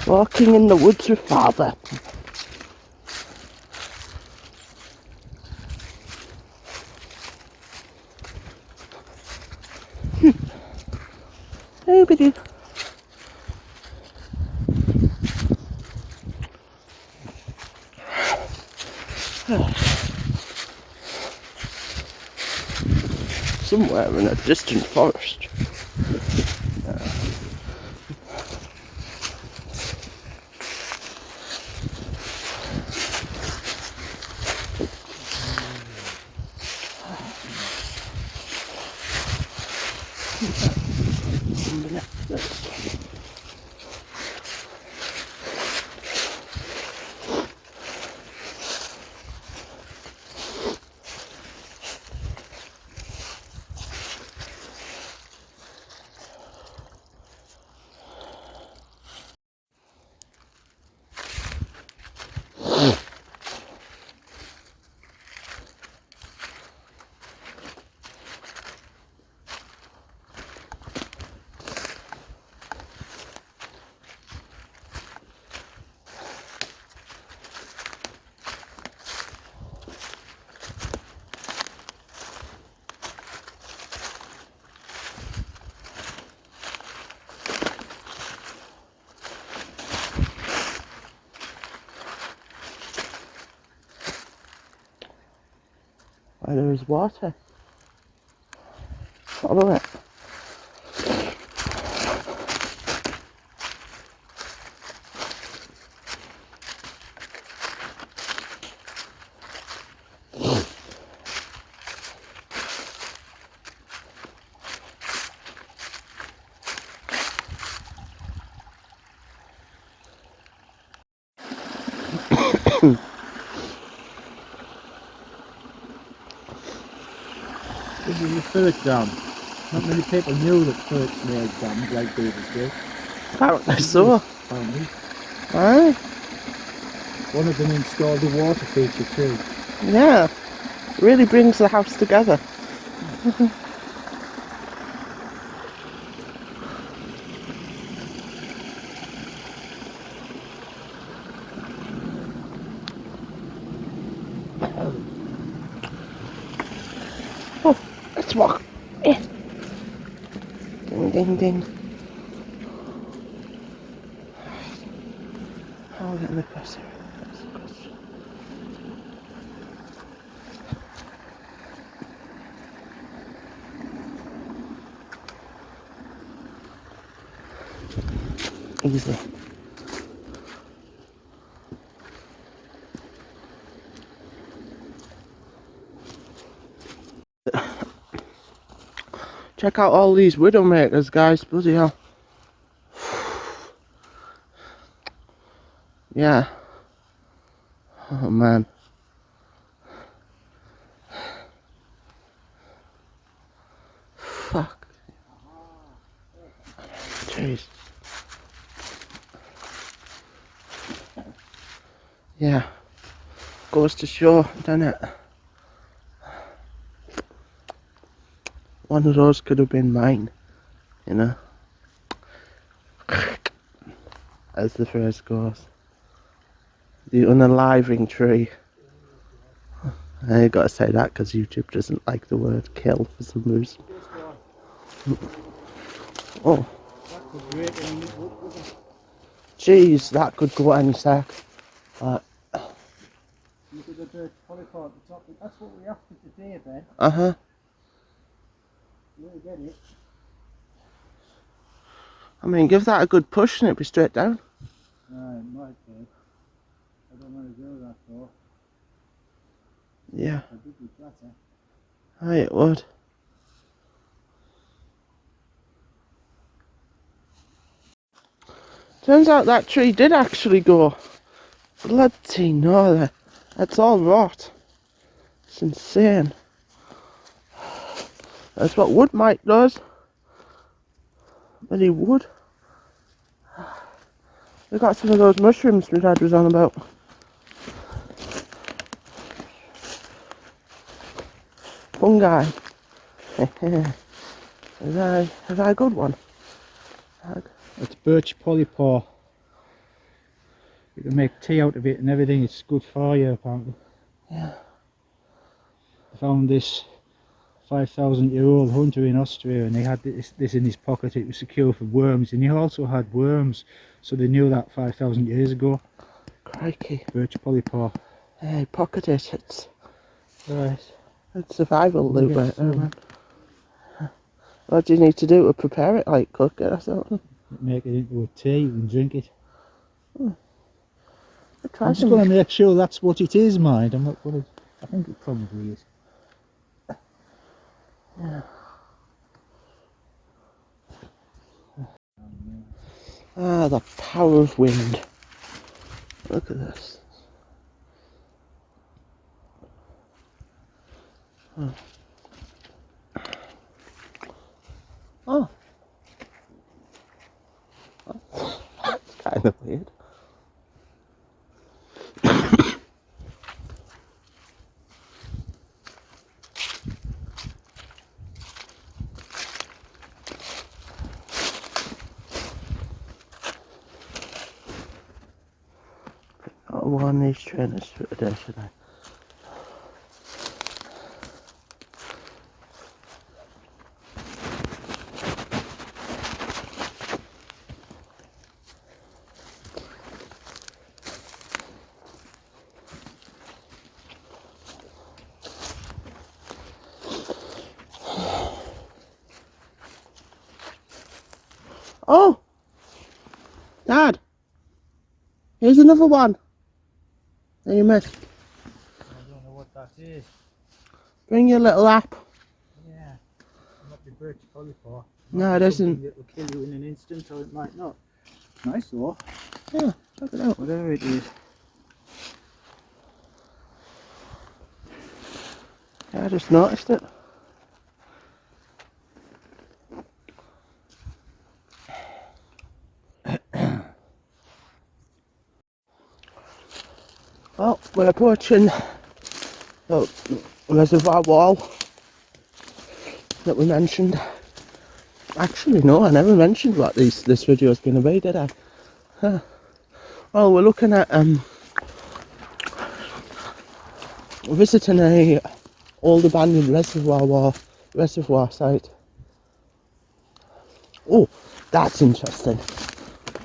Walking in the woods with Father. Oobidoo. Somewhere in a distant forest. Where there is water. Follow it. This is the first dam. Not many people knew that Firth made dams like David did. Apparently so. Apparently. Aye. One of them installed the water feature too. Yeah. Really brings the house together. Oh, let's walk. Eh. Ding, ding, ding. How are we getting across here? That's the question. Easy. Check out all these widowmakers, guys. Bloody hell. Yeah. Oh man. Fuck. Jeez. Yeah. Goes to show, doesn't it? One of those could have been mine, you know. As the phrase goes. The unaliving tree. I gotta say that because YouTube doesn't like the word kill for some reason. Oh. Jeez, that could go any sec. Look at the birch polypod at the top. That's what we after today, Ben. Uh-huh. You really get it. I mean, give that a good push and it'd be straight down. No, it might be. I don't want to go that far. Yeah. It would be flatter. Aye, it would. Turns out that tree did actually go. Bloody no, that's all rot. It's insane. That's what wood mite does. Bloody wood. We got some of those mushrooms my dad was on about. Fungi. Is that a good one? It's birch polypore. You can make tea out of it and everything. It's good for you, apparently. Yeah. I found this 5,000-year-old hunter in Austria, and he had this in his pocket. It was secure for worms, and he also had worms, so they knew that 5,000 years ago. Crikey. Birch polypore. Hey, pocket it. It's Right. survival We'll loot get right there, some. man. What do you need to do to prepare it? Like cook it or something? Make it into a tea and drink it. Try I'm just some. going to make sure that's what it is, mind. I'm not going to. I think it probably is. Ah, the power of wind. Look at this. Oh. That's kind of weird. Not one of these trainers for today, should I? Oh! Dad! Here's another one! That you missed. I don't know what that is. Bring your little app. Yeah. Not the birch polypore. No, it isn't. It will kill you in an instant, or it might not. Nice though. Yeah, check it out. Whatever it is. Yeah, I just noticed it. Well, we're approaching the reservoir wall that we mentioned. Actually, no, I never mentioned what this video is going to be, did I? Huh. Well, we're looking at visiting a old abandoned reservoir site. Oh, that's interesting.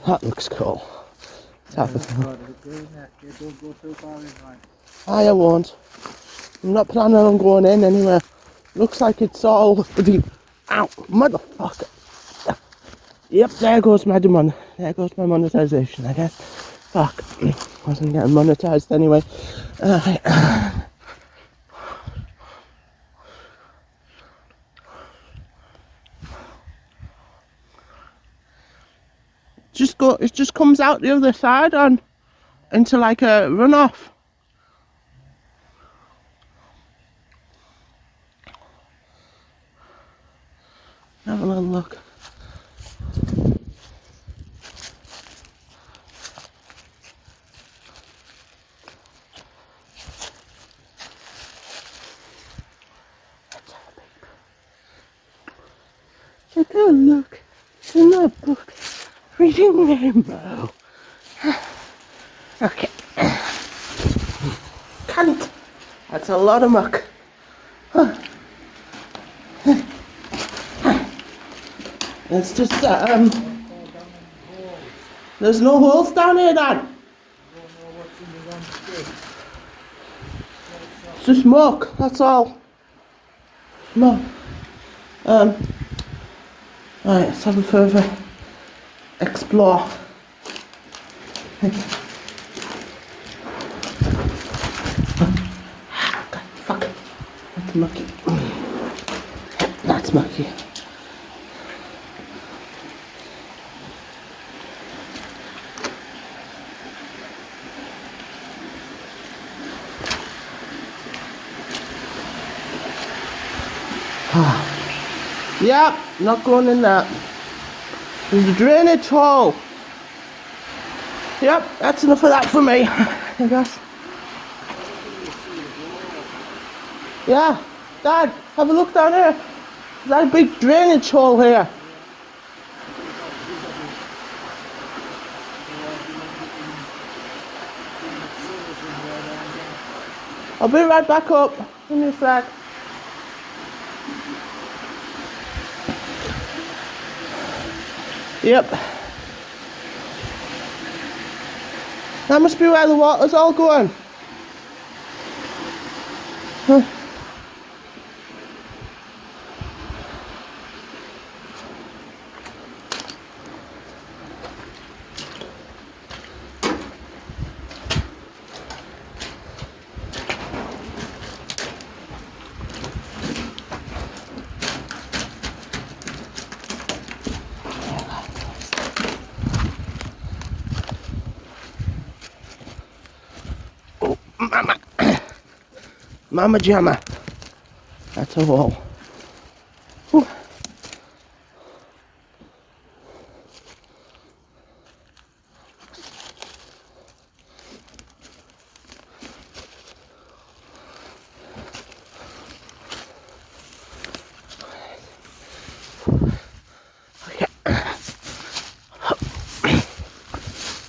That looks cool. Let's have a look. Don't go too far in, right? I won't. I'm not planning on going in anywhere. Looks like it's all the. Ow, motherfucker. Yep, there goes my there goes my monetization, I guess. Fuck. Wasn't getting monetized anyway. It just comes out the other side on into like a runoff. Have a little look. Take a look in the book. Reading Rainbow. Okay. Cunt. That's a lot of muck. It's just there's no holes down here, Dad. It's just muck, that's all. Muck. Right, let's have a further explore. God, fuck. That's mucky. That's mucky. Yep, not going in that. There's a drainage hole. Yep, that's enough of that for me, I guess. Yeah, Dad, have a look down here. There's that big drainage hole here. I'll be right back up. Give me a sec. Yep. That must be where the water's all going. Huh. Mama Jamma. That's a wall. Whew. Okay.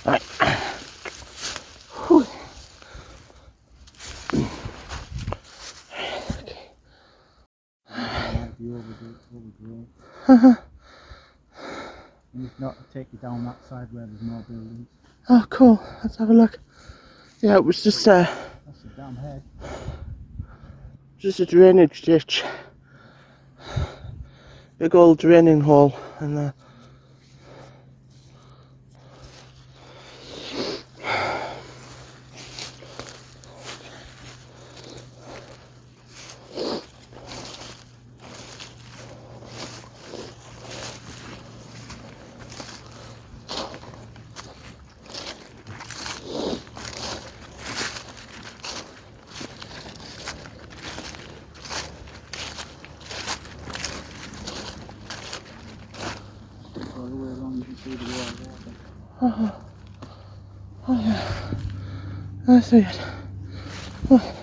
All right. Whew. And if not, take you down that side where there's more buildings. Oh, cool. Let's have a look. Yeah, it was just That's the damn head. just a drainage ditch. Big old draining hole in there. All the way along you can see the water. Oh yeah, I see it. Oh.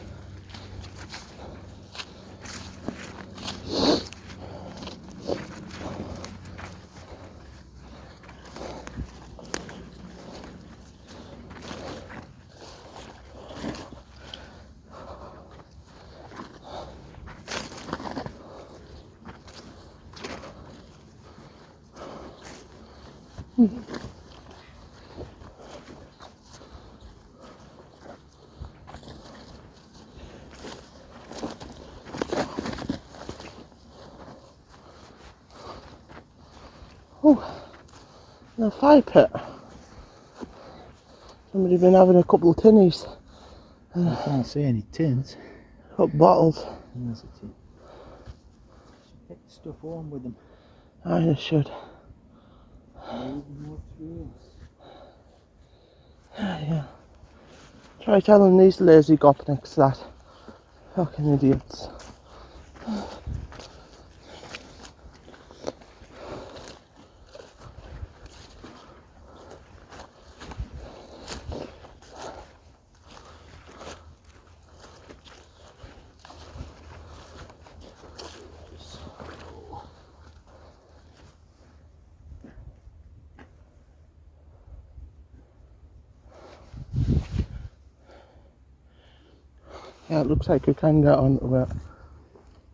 Oh, the fire pit. Somebody's been having a couple of tinnies. I can't see any tins. Got bottles. There's a tin. Should pick stuff home with them. I should. Yeah. Try telling these lazy gopniks that. Fucking idiots. Yeah, it looks like you can get onto it.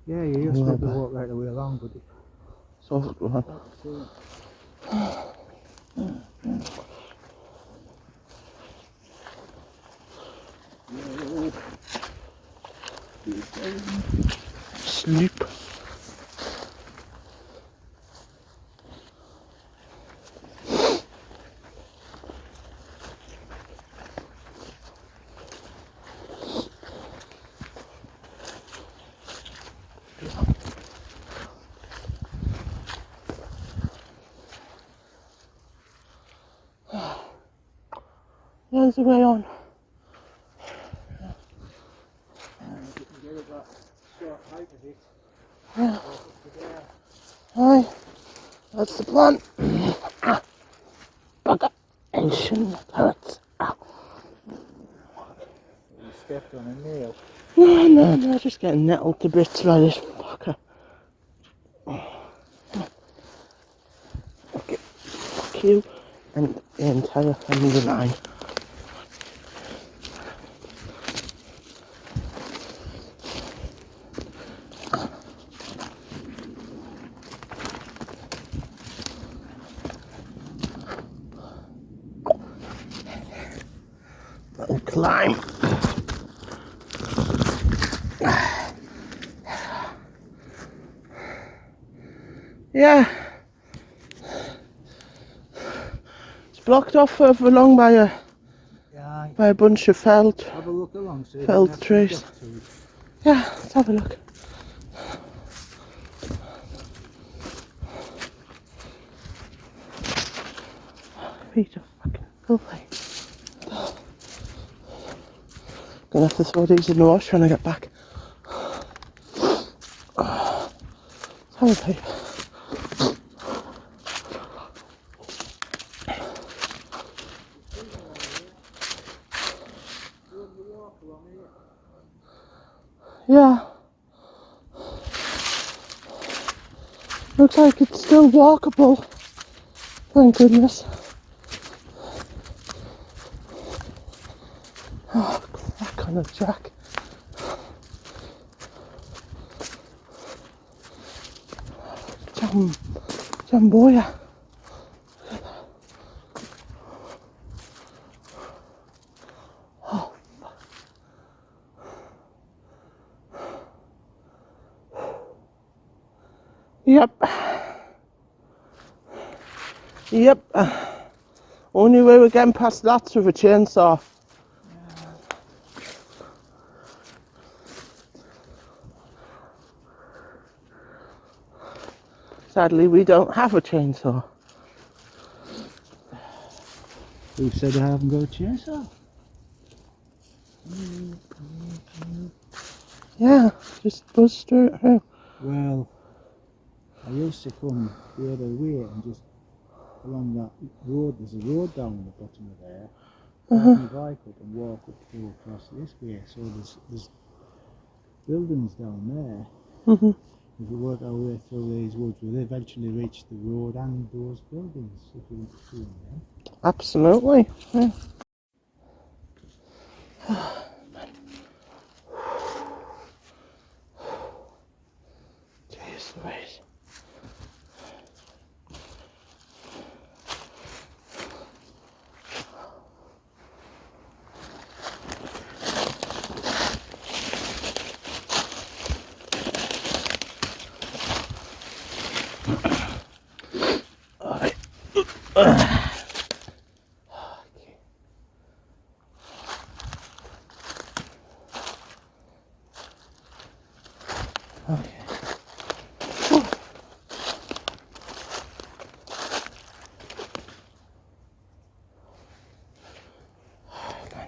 Yeah, you used to have to walk right the way along, but So, well, sleep. There's the way on. Yeah. Aye, that's the plan. Bugger. Ancient pellets. Ow. you stepped on a nail. No, just getting nettled to bits by this fucker. Okay, fuck you and the entire family line. climb. Yeah. It's blocked off further along by a bunch of felled Have a look along so you felled don't have to trees. get to it. Yeah, let's have a look. Feet are fucking filthy. Gonna have to throw these in the wash when I get back. Let's have a peep. Yeah. Looks like it's still walkable. Thank goodness. Oh, crack on the track. Jamboya. Oh, fuck. Yep. Yep. Only way we're getting past that's with a chainsaw. Sadly, we don't have a chainsaw. Who said I haven't got a chainsaw? Yeah, just buzz straight through. Well, I used to come the other way and just along that road, there's a road down the bottom of there. Park my bike up and walk up to go across this way. So there's buildings down there. If we work our way through these woods, we'll eventually reach the road and those buildings if we want to see them. Absolutely. Yeah. Jeez Louise. Alright. Okay.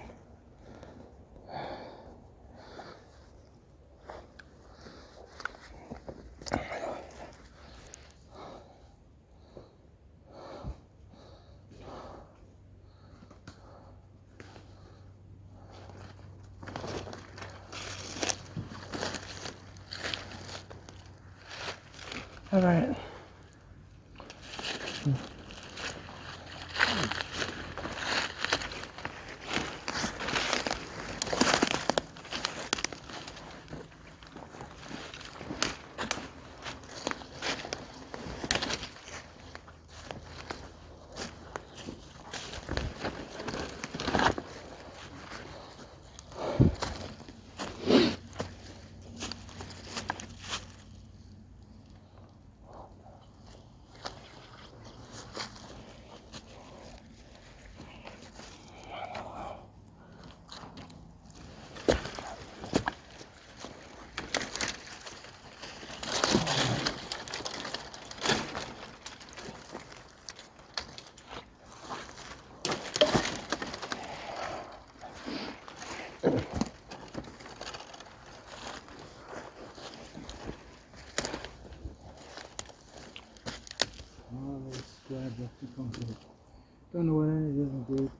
All right. Oh, those square blocks of concrete. Don't know what any of them do.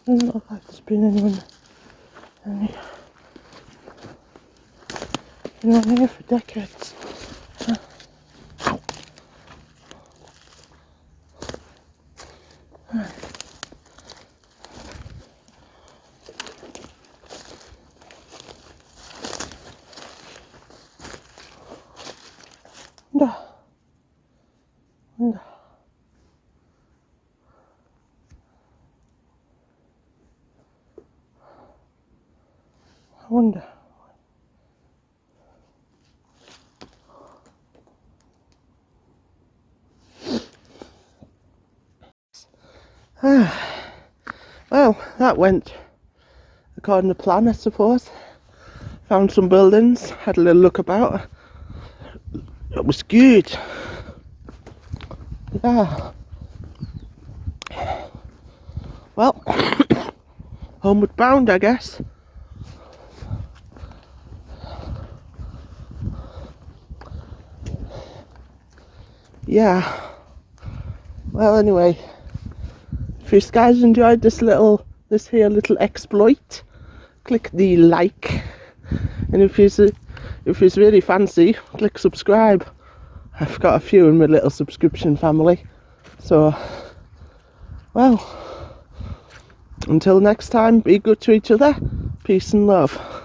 Doesn't look like there's been anyone here for decades. wonder. Well, that went according to plan, I suppose. Found some buildings, had a little look about. It was good. Yeah. Well, homeward bound, I guess. Yeah. Well, anyway, if you guys enjoyed this here little exploit, click the like, and if you really fancy, click subscribe. I've got a few in my little subscription family, so well, until next time, be good to each other, peace and love.